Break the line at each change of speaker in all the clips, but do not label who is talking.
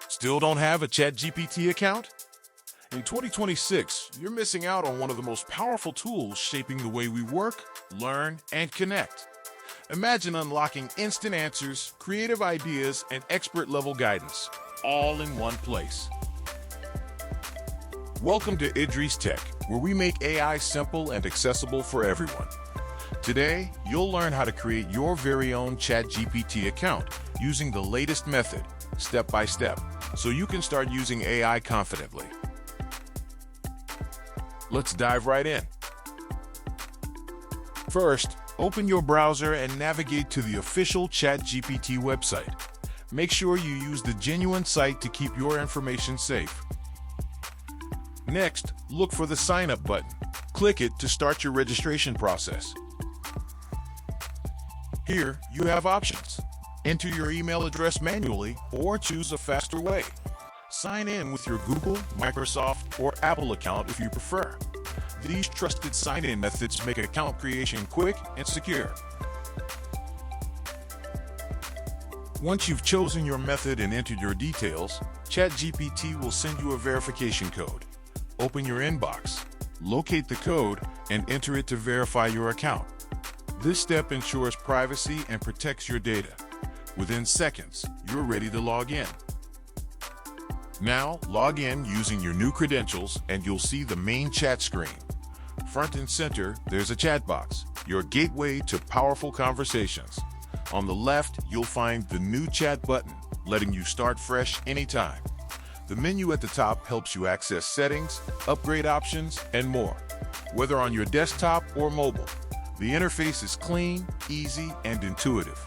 Still don't have a ChatGPT account? In 2026, you're missing out on one of the most powerful tools shaping the way we work, learn, and connect. Imagine unlocking instant answers, creative ideas, and expert-level guidance, all in one place. Welcome to Idris Tech, where we make AI simple and accessible for everyone. Today, you'll learn how to create your very own ChatGPT account using the latest method, step by step, so you can start using AI confidently. Let's dive right in. First, open your browser and navigate to the official ChatGPT website. Make sure you use the genuine site to keep your information safe. Next, look for the Sign Up button. Click it to start your registration process. Here, you have options. Enter your email address manually or choose a faster way. Sign in with your Google, Microsoft, or Apple account if you prefer. These trusted sign-in methods make account creation quick and secure. Once you've chosen your method and entered your details, ChatGPT will send you a verification code. Open your inbox, locate the code, and enter it to verify your account. This step ensures privacy and protects your data. Within seconds, you're ready to log in. Now, log in using your new credentials and you'll see the main chat screen. Front and center, there's a chat box, your gateway to powerful conversations. On the left, you'll find the new chat button, letting you start fresh anytime. The menu at the top helps you access settings, upgrade options, and more. Whether on your desktop or mobile, the interface is clean, easy, and intuitive.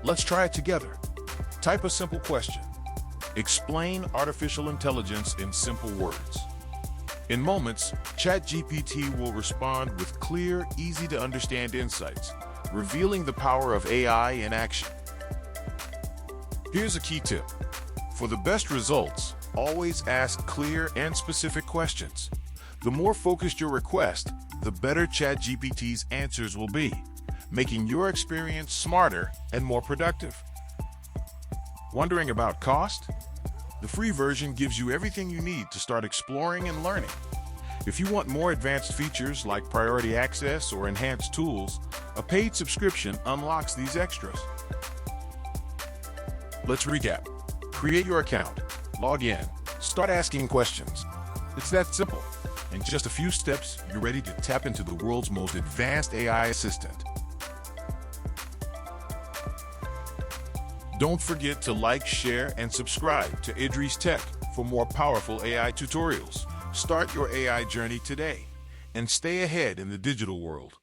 Let's try it together. Type a simple question. Explain artificial intelligence in simple words. In moments, ChatGPT will respond with clear, easy-to-understand insights, revealing the power of AI in action. Here's a key tip. For the best results, always ask clear and specific questions. The more focused your request, the better ChatGPT's answers will be, making your experience smarter and more productive. Wondering about cost? The free version gives you everything you need to start exploring and learning. If you want more advanced features like priority access or enhanced tools, a paid subscription unlocks these extras. Let's recap. Create your account, log in, start asking questions. It's that simple. In just a few steps, you're ready to tap into the world's most advanced AI assistant. Don't forget to like, share, and subscribe to Idris Tech for more powerful AI tutorials. Start your AI journey today and stay ahead in the digital world.